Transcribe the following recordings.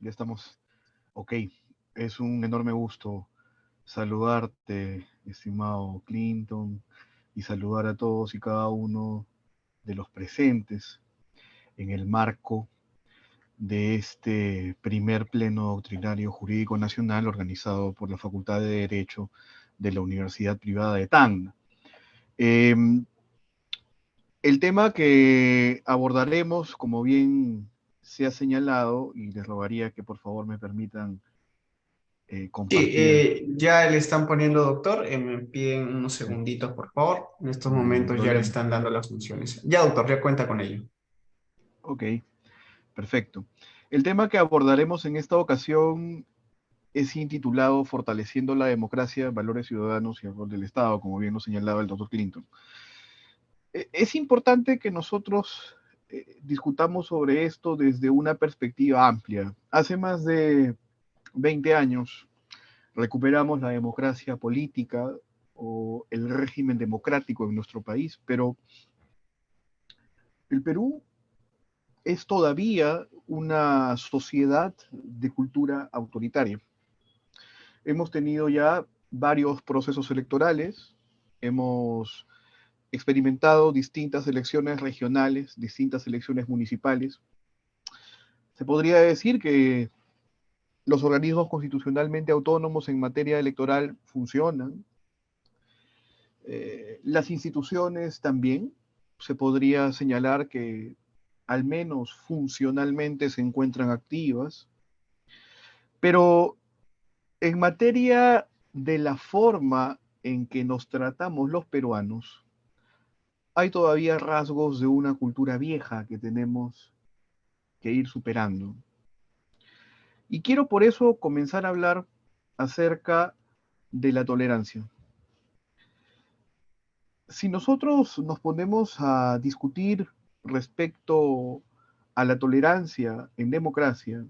ya estamos. Ok, es un enorme gusto saludarte, estimado Clinton, y saludar a todos y cada uno de los presentes en el marco de este primer pleno doctrinario jurídico nacional organizado por la Facultad de Derecho de la Universidad Privada de Tacna. Eh, el tema que abordaremos, como bien se ha señalado, y les rogaría que por favor me permitan Sí, compartir. ya le están poniendo doctor. Me piden unos Sí, segunditos, por favor. En estos ningún momentos ya le problema. están dando las funciones. Ya, doctor, ya cuenta con ello. Ok, perfecto. El tema que abordaremos en esta ocasión es intitulado Fortaleciendo la democracia, valores ciudadanos y el rol del Estado, como bien lo señalaba el doctor Clinton. Es importante que nosotros discutamos sobre esto desde una perspectiva amplia. Hace más de 20 años recuperamos la democracia política o el régimen democrático en nuestro país, pero el Perú es todavía una sociedad de cultura autoritaria. Hemos tenido ya varios procesos electorales, hemos experimentado distintas elecciones regionales, distintas elecciones municipales. Se podría decir que los organismos constitucionalmente autónomos en materia electoral funcionan. Las instituciones también, se podría señalar que al menos funcionalmente se encuentran activas, pero en materia de la forma en que nos tratamos los peruanos, hay todavía rasgos de una cultura vieja que tenemos que ir superando. Y quiero por eso comenzar a hablar acerca de la tolerancia. Si nosotros nos ponemos a discutir respecto a la tolerancia en democracia,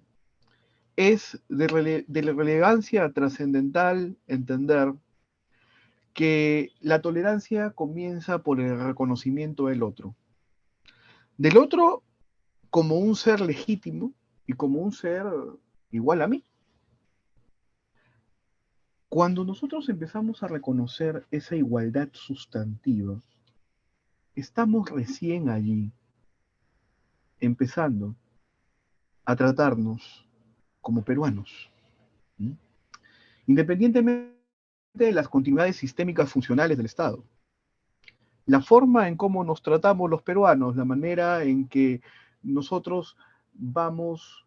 es de relevancia trascendental entender que la tolerancia comienza por el reconocimiento del otro como un ser legítimo y como un ser igual a mí. Cuando nosotros empezamos a reconocer esa igualdad sustantiva, estamos recién allí, empezando a tratarnos como peruanos, ¿sí? Independientemente de las continuidades sistémicas funcionales del Estado. La forma en cómo nos tratamos los peruanos, la manera en que nosotros vamos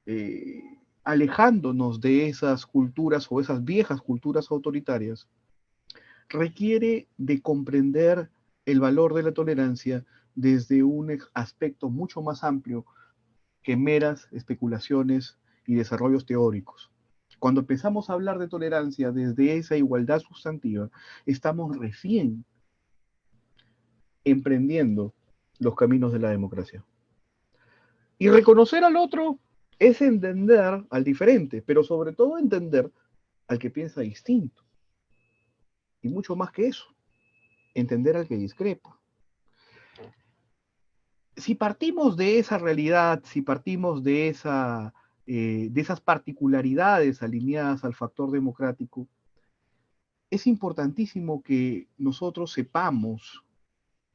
eh, alejándonos de esas culturas o esas viejas culturas autoritarias, requiere de comprender el valor de la tolerancia desde un aspecto mucho más amplio que meras especulaciones y desarrollos teóricos. Cuando empezamos a hablar de tolerancia desde esa igualdad sustantiva, estamos recién emprendiendo los caminos de la democracia. Y reconocer al otro es entender al diferente, pero sobre todo entender al que piensa distinto. Y mucho más que eso, entender al que discrepa. Si partimos de esa realidad, si partimos de esas particularidades alineadas al factor democrático, es importantísimo que nosotros sepamos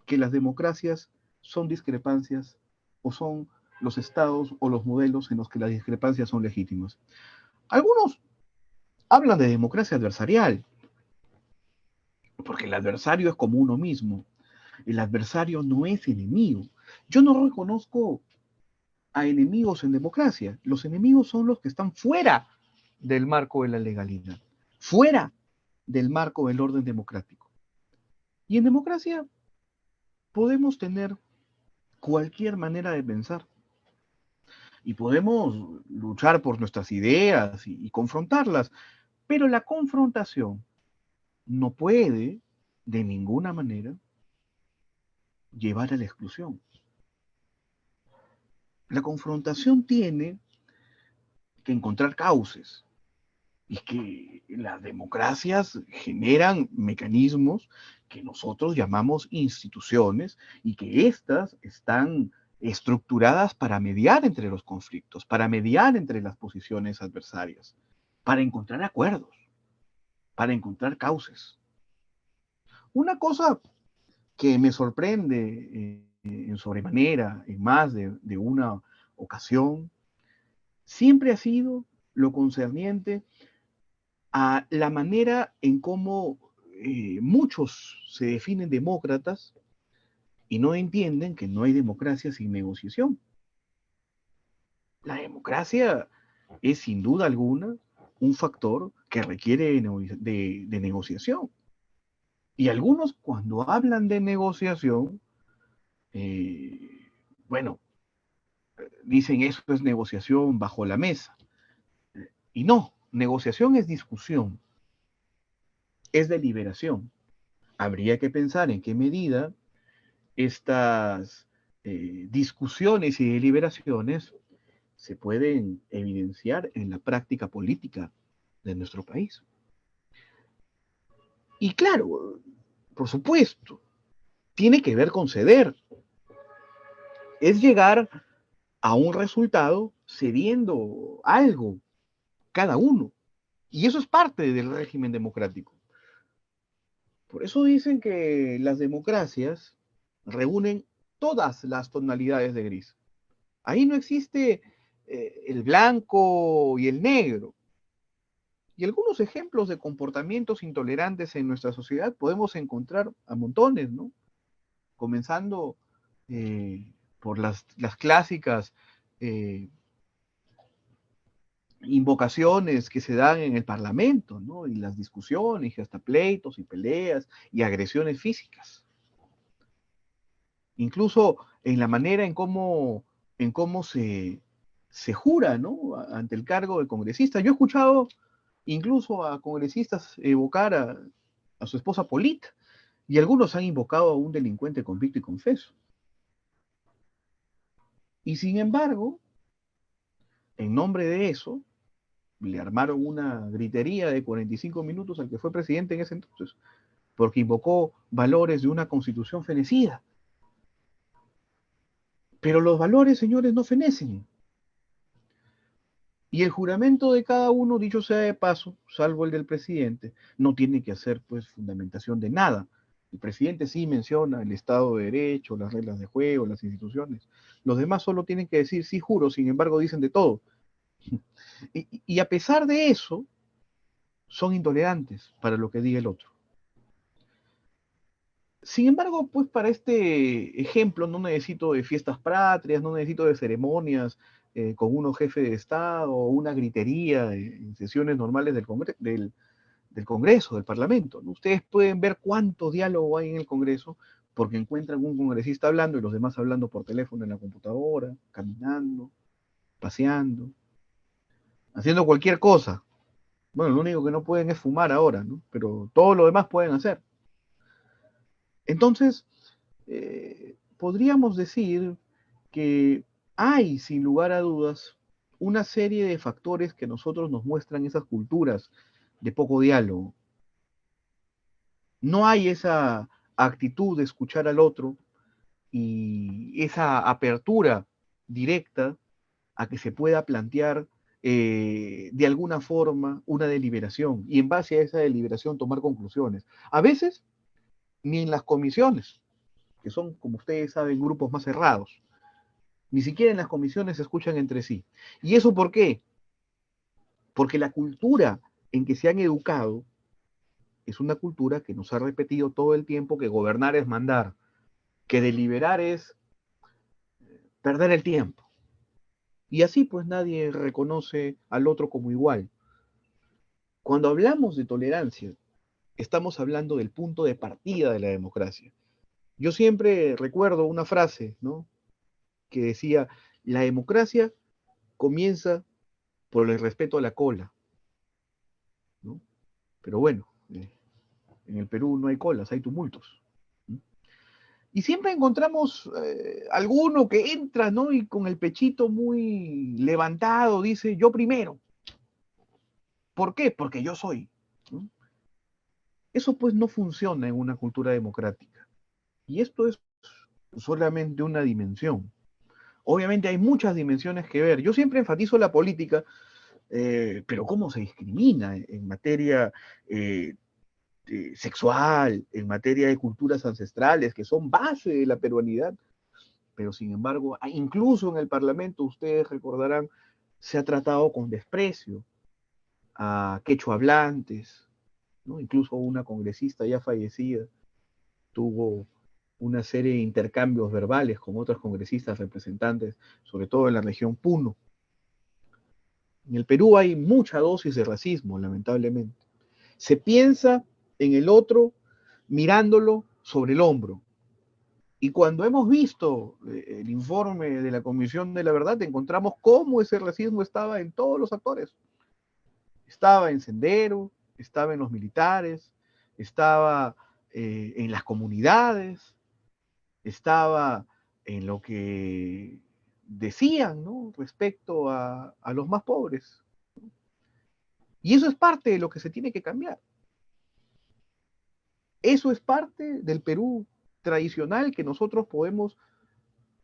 que las democracias son discrepancias o son los estados o los modelos en los que las discrepancias son legítimas. Algunos hablan de democracia adversarial, porque el adversario es como uno mismo. El adversario no es enemigo. Yo no reconozco a enemigos en democracia. Los enemigos son los que están fuera del marco de la legalidad, fuera del marco del orden democrático. Y en democracia podemos tener cualquier manera de pensar y podemos luchar por nuestras ideas y confrontarlas, pero la confrontación no puede de ninguna manera llevar a la exclusión. La confrontación tiene que encontrar cauces, y que las democracias generan mecanismos que nosotros llamamos instituciones y que éstas están estructuradas para mediar entre los conflictos, para mediar entre las posiciones adversarias, para encontrar acuerdos, para encontrar cauces. Una cosa que me sorprende en sobremanera, en más de una ocasión, siempre ha sido lo concerniente a la manera en cómo muchos se definen demócratas y no entienden que no hay democracia sin negociación. La democracia es sin duda alguna un factor que requiere de negociación. Y algunos cuando hablan de negociación, eh, bueno, dicen eso es negociación bajo la mesa. Y no, negociación es discusión, es deliberación. Habría que pensar en qué medida estas discusiones y deliberaciones se pueden evidenciar en la práctica política de nuestro país. Y claro, por supuesto, tiene que ver con ceder. Es llegar a un resultado cediendo algo cada uno. Y eso es parte del régimen democrático. Por eso dicen que las democracias reúnen todas las tonalidades de gris. Ahí no existe el blanco y el negro. Y algunos ejemplos de comportamientos intolerantes en nuestra sociedad podemos encontrar a montones, ¿no? Comenzando por las clásicas eh, invocaciones que se dan en el Parlamento, ¿no? Y las discusiones, y hasta pleitos y peleas y agresiones físicas. Incluso en la manera en cómo se jura, ¿no? Ante el cargo de congresista. Yo he escuchado incluso a congresistas evocar a su esposa Polita, y algunos han invocado a un delincuente convicto y confeso. Y sin embargo, en nombre de eso, le armaron una gritería de 45 minutos al que fue presidente en ese entonces, porque invocó valores de una constitución fenecida. Pero los valores, señores, no fenecen. Y el juramento de cada uno, dicho sea de paso, salvo el del presidente, no tiene que hacer pues fundamentación de nada. El presidente sí menciona el Estado de Derecho, las reglas de juego, las instituciones. Los demás solo tienen que decir sí juro, sin embargo dicen de todo. Y a pesar de eso, son intolerantes para lo que diga el otro. Sin embargo, pues para este ejemplo no necesito de fiestas patrias, no necesito de ceremonias con unos jefes de Estado o una gritería en sesiones normales del Congreso, del Parlamento, ¿no? Ustedes pueden ver cuánto diálogo hay en el Congreso porque encuentran un congresista hablando y los demás hablando por teléfono en la computadora, caminando, paseando, haciendo cualquier cosa. Bueno, lo único que no pueden es fumar ahora, ¿no? Pero todo lo demás pueden hacer. Entonces, podríamos decir que hay, sin lugar a dudas, una serie de factores que nosotros nos muestran esas culturas de poco diálogo. No hay esa actitud de escuchar al otro y esa apertura directa a que se pueda plantear de alguna forma una deliberación y en base a esa deliberación tomar conclusiones. A veces ni en las comisiones, que son, como ustedes saben, grupos más cerrados. Ni siquiera en las comisiones se escuchan entre sí. ¿Y eso por qué? Porque la cultura en que se han educado es una cultura que nos ha repetido todo el tiempo que gobernar es mandar, que deliberar es perder el tiempo. Y así pues nadie reconoce al otro como igual. Cuando hablamos de tolerancia, estamos hablando del punto de partida de la democracia. Yo siempre recuerdo una frase, ¿no? Que decía, la democracia comienza por el respeto a la cola, ¿no? Pero bueno, en el Perú no hay colas, hay tumultos. ¿No? Y siempre encontramos alguno que entra, ¿no? Y con el pechito muy levantado dice, yo primero. ¿Por qué? Porque yo soy. ¿No? Eso pues no funciona en una cultura democrática. Y esto es solamente una dimensión. Obviamente hay muchas dimensiones que ver. Yo siempre enfatizo la política, pero cómo se discrimina en materia sexual, en materia de culturas ancestrales, que son base de la peruanidad. Pero sin embargo, incluso en el Parlamento, ustedes recordarán, se ha tratado con desprecio a quechua hablantes, ¿no? Incluso una congresista ya fallecida tuvo una serie de intercambios verbales con otros congresistas representantes, sobre todo en la región Puno. En el Perú hay mucha dosis de racismo, lamentablemente. Se piensa en el otro mirándolo sobre el hombro. Y cuando hemos visto el informe de la Comisión de la Verdad, encontramos cómo ese racismo estaba en todos los actores. Estaba en Sendero, estaba en los militares, estaba en las comunidades, estaba en lo que decían, ¿no?, respecto a los más pobres. Y eso es parte de lo que se tiene que cambiar. Eso es parte del Perú tradicional que nosotros podemos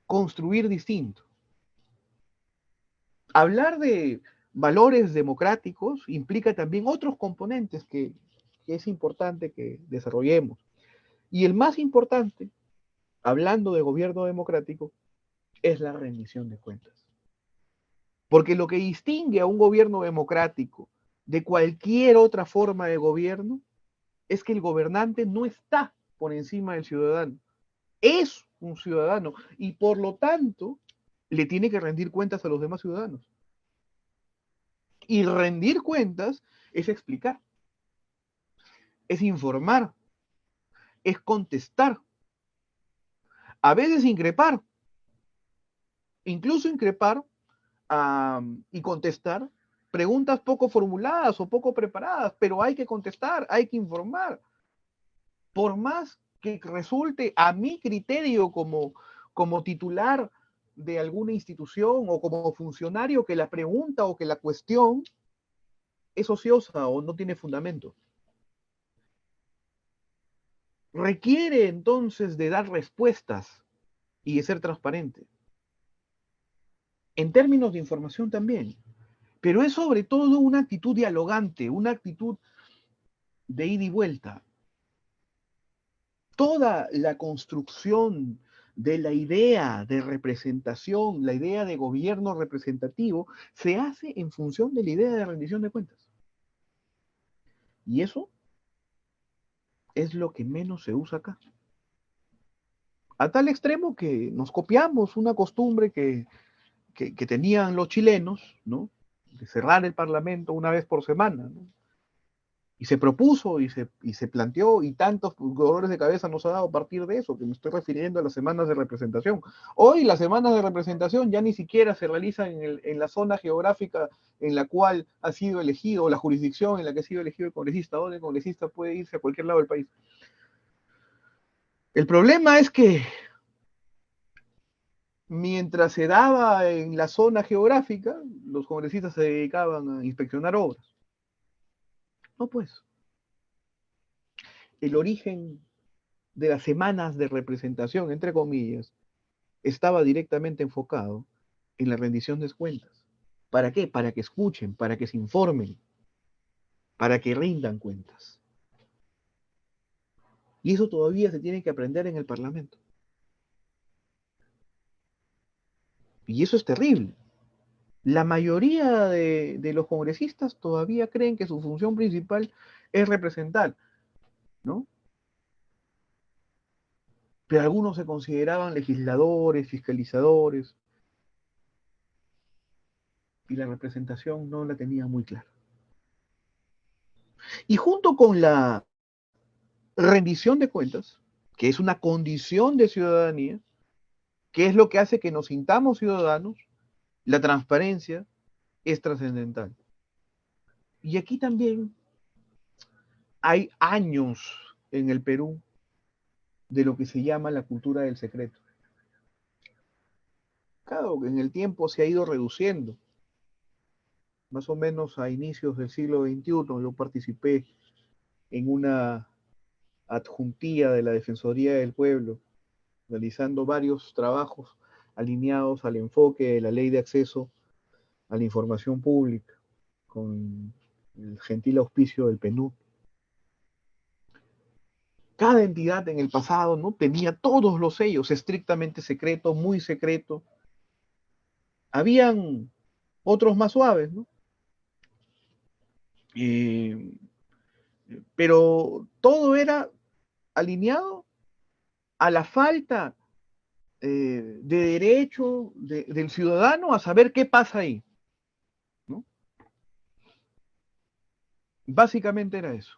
construir distinto. Hablar de valores democráticos implica también otros componentes que es importante que desarrollemos. Y el más importante, hablando de gobierno democrático, es la rendición de cuentas. Porque lo que distingue a un gobierno democrático de cualquier otra forma de gobierno es que el gobernante no está por encima del ciudadano, es un ciudadano y por lo tanto le tiene que rendir cuentas a los demás ciudadanos. Y rendir cuentas es explicar, es informar, es contestar, a veces increpar, incluso increpar y contestar preguntas poco formuladas o poco preparadas, pero hay que contestar, hay que informar. Por más que resulte a mi criterio como titular de alguna institución o como funcionario que la pregunta o que la cuestión es ociosa o no tiene fundamento. Requiere entonces de dar respuestas y de ser transparente. En términos de información también. Pero es sobre todo una actitud dialogante, una actitud de ida y vuelta. Toda la construcción de la idea de representación, la idea de gobierno representativo, se hace en función de la idea de rendición de cuentas. Y eso es lo que menos se usa acá. A tal extremo que nos copiamos una costumbre que tenían los chilenos, ¿no?, de cerrar el Parlamento una vez por semana, ¿no? Y se propuso y se planteó, y tantos dolores de cabeza nos ha dado a partir de eso, que me estoy refiriendo a las semanas de representación. Hoy las semanas de representación ya ni siquiera se realizan en la zona geográfica en la cual ha sido elegido, o la jurisdicción en la que ha sido elegido el congresista, donde el congresista puede irse a cualquier lado del país. El problema es que mientras se daba en la zona geográfica, los congresistas se dedicaban a inspeccionar obras. No, pues. El origen de las semanas de representación, entre comillas, estaba directamente enfocado en la rendición de cuentas. ¿Para qué? Para que escuchen, para que se informen, para que rindan cuentas. Y eso todavía se tiene que aprender en el Parlamento. Y eso es terrible. La mayoría de los congresistas todavía creen que su función principal es representar, ¿no? Pero algunos se consideraban legisladores, fiscalizadores, y la representación no la tenía muy clara. Y junto con la rendición de cuentas, que es una condición de ciudadanía, que es lo que hace que nos sintamos ciudadanos, la transparencia es trascendental. Y aquí también hay años en el Perú de lo que se llama la cultura del secreto. Claro, en el tiempo se ha ido reduciendo. Más o menos a inicios del siglo XXI yo participé en una adjuntía de la Defensoría del Pueblo, realizando varios trabajos alineados al enfoque de la ley de acceso a la información pública, con el gentil auspicio del PNUD. Cada entidad en el pasado, ¿no?, tenía todos los sellos, estrictamente secreto, muy secreto. Habían otros más suaves, ¿no? Pero todo era alineado a la falta de derecho del ciudadano a saber qué pasa ahí, ¿no? Básicamente era eso.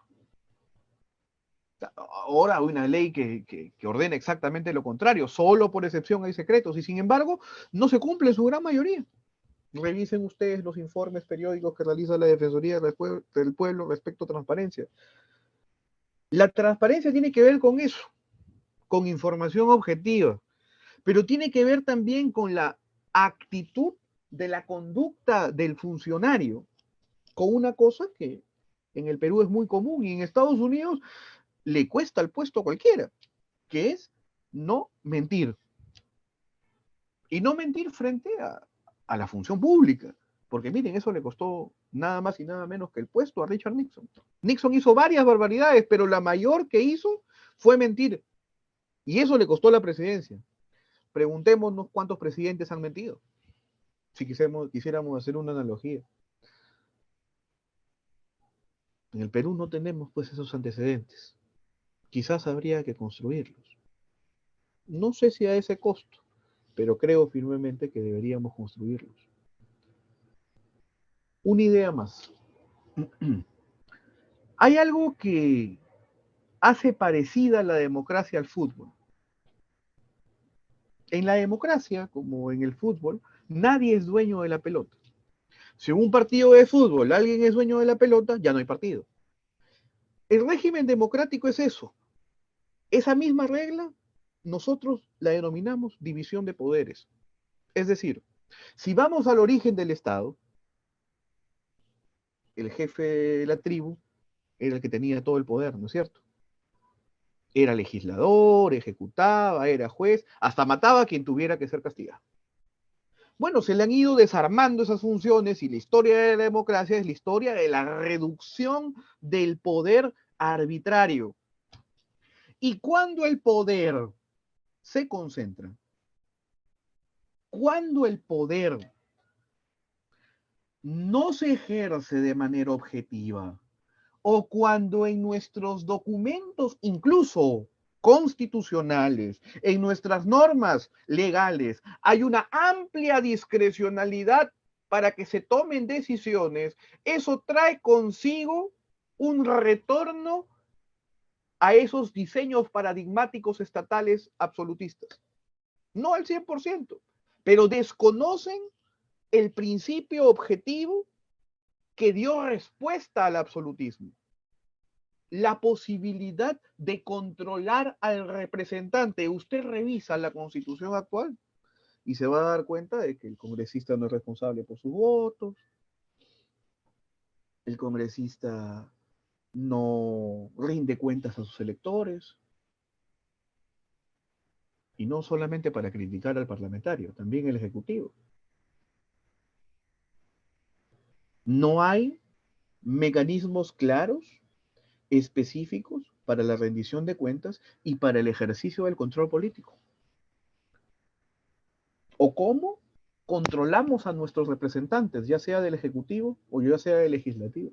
Ahora hay una ley que ordena exactamente lo contrario, solo por excepción hay secretos, y sin embargo no se cumple en su gran mayoría. Revisen ustedes los informes periódicos que realiza la Defensoría del Pueblo respecto a transparencia. La transparencia tiene que ver con eso, con información objetiva, pero tiene que ver también con la actitud de la conducta del funcionario, con una cosa que en el Perú es muy común y en Estados Unidos le cuesta el puesto a cualquiera, que es no mentir. Y no mentir frente a la función pública. Porque miren, eso le costó nada más y nada menos que el puesto a Richard Nixon. Nixon hizo varias barbaridades, pero la mayor que hizo fue mentir. Y eso le costó la presidencia. Preguntémonos cuántos presidentes han mentido, si quisiéramos hacer una analogía. En el Perú no tenemos pues esos antecedentes. Quizás habría que construirlos. No sé si a ese costo, pero creo firmemente que deberíamos construirlos. Una idea más. Hay algo que hace parecida la democracia al fútbol. En la democracia, como en el fútbol, nadie es dueño de la pelota. Si en un partido de fútbol alguien es dueño de la pelota, ya no hay partido. El régimen democrático es eso. Esa misma regla nosotros la denominamos división de poderes. Es decir, si vamos al origen del Estado, el jefe de la tribu era el que tenía todo el poder, ¿no es cierto? Era legislador, ejecutaba, era juez, hasta mataba a quien tuviera que ser castigado. Bueno, se le han ido desarmando esas funciones y la historia de la democracia es la historia de la reducción del poder arbitrario. Y cuando el poder se concentra, cuando el poder no se ejerce de manera objetiva, o cuando en nuestros documentos, incluso constitucionales, en nuestras normas legales, hay una amplia discrecionalidad para que se tomen decisiones, eso trae consigo un retorno a esos diseños paradigmáticos estatales absolutistas. No al 100%, pero desconocen el principio objetivo que dio respuesta al absolutismo. La posibilidad de controlar al representante. Usted revisa la constitución actual y se va a dar cuenta de que el congresista no es responsable por sus votos, el congresista no rinde cuentas a sus electores, y no solamente para criticar al parlamentario, también el ejecutivo. No hay mecanismos claros, específicos para la rendición de cuentas y para el ejercicio del control político. ¿O cómo controlamos a nuestros representantes, ya sea del Ejecutivo o ya sea del Legislativo?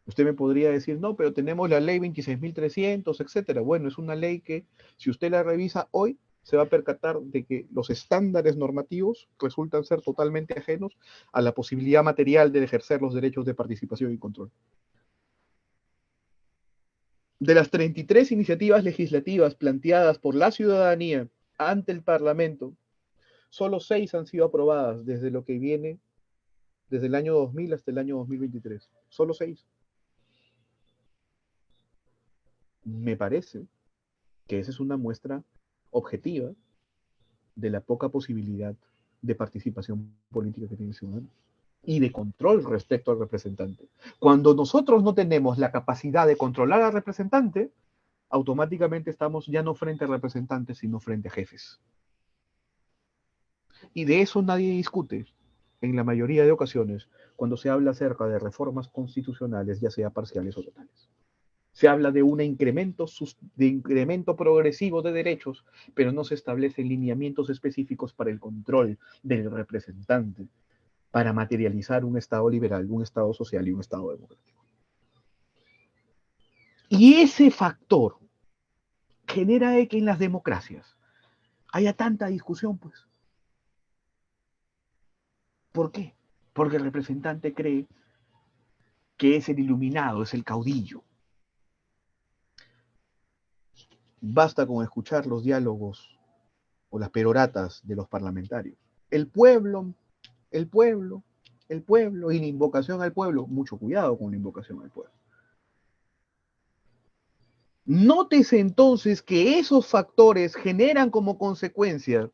Usted me podría decir, no, pero tenemos la ley 26.300, etcétera. Bueno, es una ley que, si usted la revisa hoy, se va a percatar de que los estándares normativos resultan ser totalmente ajenos a la posibilidad material de ejercer los derechos de participación y control. De las 33 iniciativas legislativas planteadas por la ciudadanía ante el Parlamento, solo 6 han sido aprobadas desde lo que viene, desde el año 2000 hasta el año 2023. Solo 6. Me parece que esa es una muestra objetiva de la poca posibilidad de participación política que tiene el ciudadano y de control respecto al representante. Cuando nosotros no tenemos la capacidad de controlar al representante, automáticamente estamos ya no frente a representantes, sino frente a jefes. Y de eso nadie discute en la mayoría de ocasiones cuando se habla acerca de reformas constitucionales, ya sea parciales o totales. Se habla de un incremento progresivo de derechos, pero no se establecen lineamientos específicos para el control del representante, para materializar un Estado liberal, un Estado social y un Estado democrático. Y ese factor genera que en las democracias haya tanta discusión, pues. ¿Por qué? Porque el representante cree que es el iluminado, es el caudillo. Basta con escuchar los diálogos o las peroratas de los parlamentarios. El pueblo, el pueblo, el pueblo y la invocación al pueblo. Mucho cuidado con la invocación al pueblo. Nótese entonces que esos factores generan como consecuencia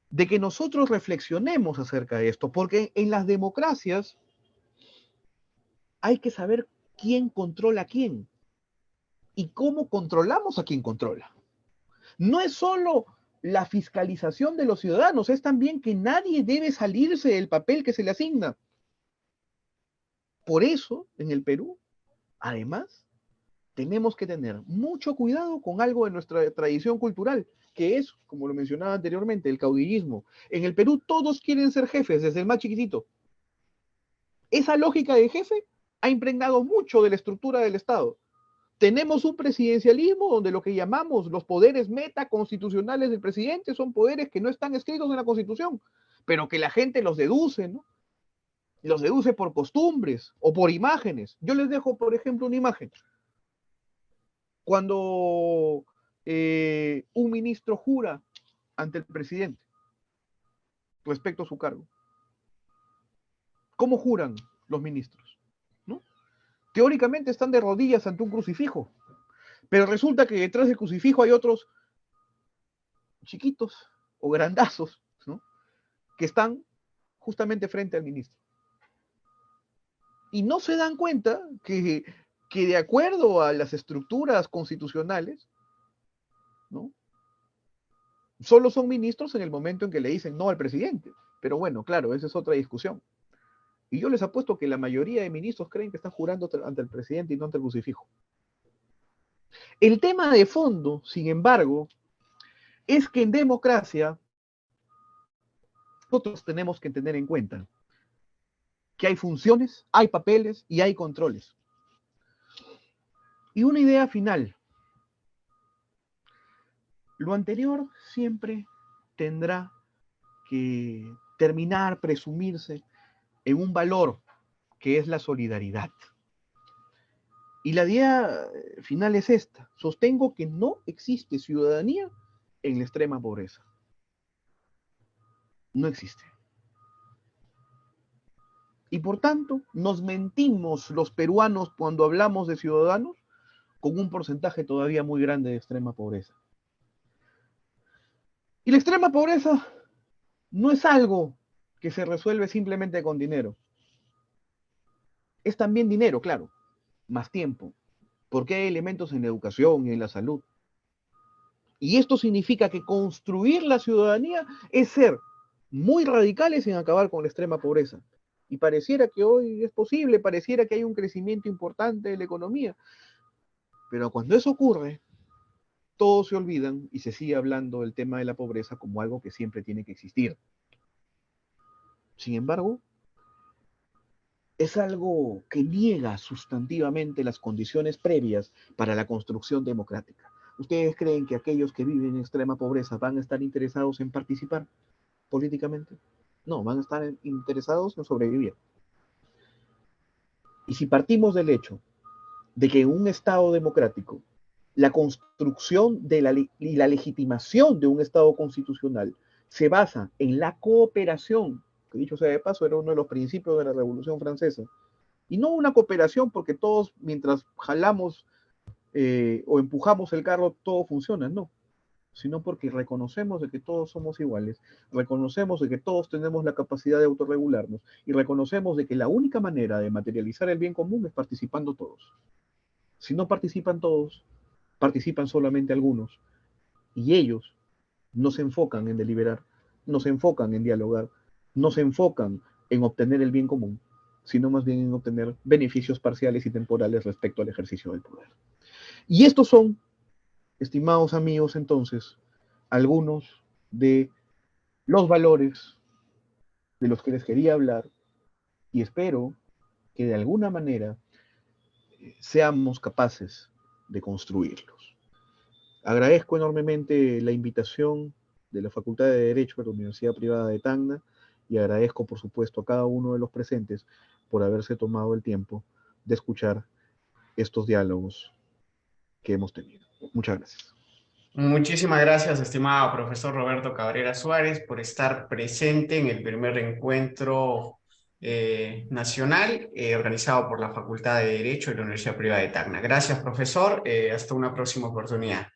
de que nosotros reflexionemos acerca de esto, porque en las democracias hay que saber quién controla a quién y cómo controlamos a quien controla. No es solo la fiscalización de los ciudadanos, es también que nadie debe salirse del papel que se le asigna. Por eso, en el Perú, además, tenemos que tener mucho cuidado con algo de nuestra tradición cultural, que es, como lo mencionaba anteriormente, el caudillismo. En el Perú todos quieren ser jefes, desde el más chiquitito. Esa lógica de jefe ha impregnado mucho de la estructura del Estado. Tenemos un presidencialismo donde lo que llamamos los poderes metaconstitucionales del presidente son poderes que no están escritos en la Constitución, pero que la gente los deduce, ¿no? Los deduce por costumbres o por imágenes. Yo les dejo, por ejemplo, una imagen. Cuando un ministro jura ante el presidente respecto a su cargo, ¿cómo juran los ministros? ¿No? Teóricamente están de rodillas ante un crucifijo, pero resulta que detrás del crucifijo hay otros chiquitos o grandazos, ¿no? Que están justamente frente al ministro. Y no se dan cuenta que de acuerdo a las estructuras constitucionales, ¿no? Solo son ministros en el momento en que le dicen no al presidente. Pero bueno, claro, esa es otra discusión. Y yo les apuesto que la mayoría de ministros creen que están jurando ante el presidente y no ante el crucifijo. El tema de fondo, sin embargo, es que en democracia nosotros tenemos que tener en cuenta que hay funciones, hay papeles y hay controles. Y una idea final. Lo anterior siempre tendrá que terminar, presumirse en un valor que es la solidaridad. Y la idea final es esta. Sostengo que no existe ciudadanía en la extrema pobreza. No existe. Y por tanto, nos mentimos los peruanos cuando hablamos de ciudadanos con un porcentaje todavía muy grande de extrema pobreza. Y la extrema pobreza no es algo que se resuelve simplemente con dinero. Es también dinero, claro, más tiempo, porque hay elementos en la educación y en la salud. Y esto significa que construir la ciudadanía es ser muy radicales en acabar con la extrema pobreza. Y pareciera que hoy es posible, pareciera que hay un crecimiento importante de la economía. Pero cuando eso ocurre, todos se olvidan y se sigue hablando del tema de la pobreza como algo que siempre tiene que existir. Sin embargo, es algo que niega sustantivamente las condiciones previas para la construcción democrática. ¿Ustedes creen que aquellos que viven en extrema pobreza van a estar interesados en participar políticamente? No, van a estar interesados en sobrevivir. Y si partimos del hecho de que en un Estado democrático la construcción y la legitimación de un Estado constitucional se basa en la cooperación, que dicho sea de paso era uno de los principios de la Revolución Francesa, y no una cooperación porque todos mientras jalamos o empujamos el carro todo funciona, no, sino porque reconocemos de que todos somos iguales, reconocemos de que todos tenemos la capacidad de autorregularnos y reconocemos de que la única manera de materializar el bien común es participando todos. Si no participan todos, participan solamente algunos y ellos no se enfocan en deliberar, no se enfocan en dialogar, no se enfocan en obtener el bien común, sino más bien en obtener beneficios parciales y temporales respecto al ejercicio del poder. Y estos son, estimados amigos, entonces, algunos de los valores de los que les quería hablar y espero que de alguna manera seamos capaces de construirlos. Agradezco enormemente la invitación de la Facultad de Derecho de la Universidad Privada de Tacna y agradezco, por supuesto, a cada uno de los presentes por haberse tomado el tiempo de escuchar estos diálogos que hemos tenido. Muchas gracias. Muchísimas gracias, estimado profesor Roberto Cabrera Suárez, por estar presente en el primer encuentro nacional organizado por la Facultad de Derecho de la Universidad Privada de Tacna. Gracias, profesor. Hasta una próxima oportunidad.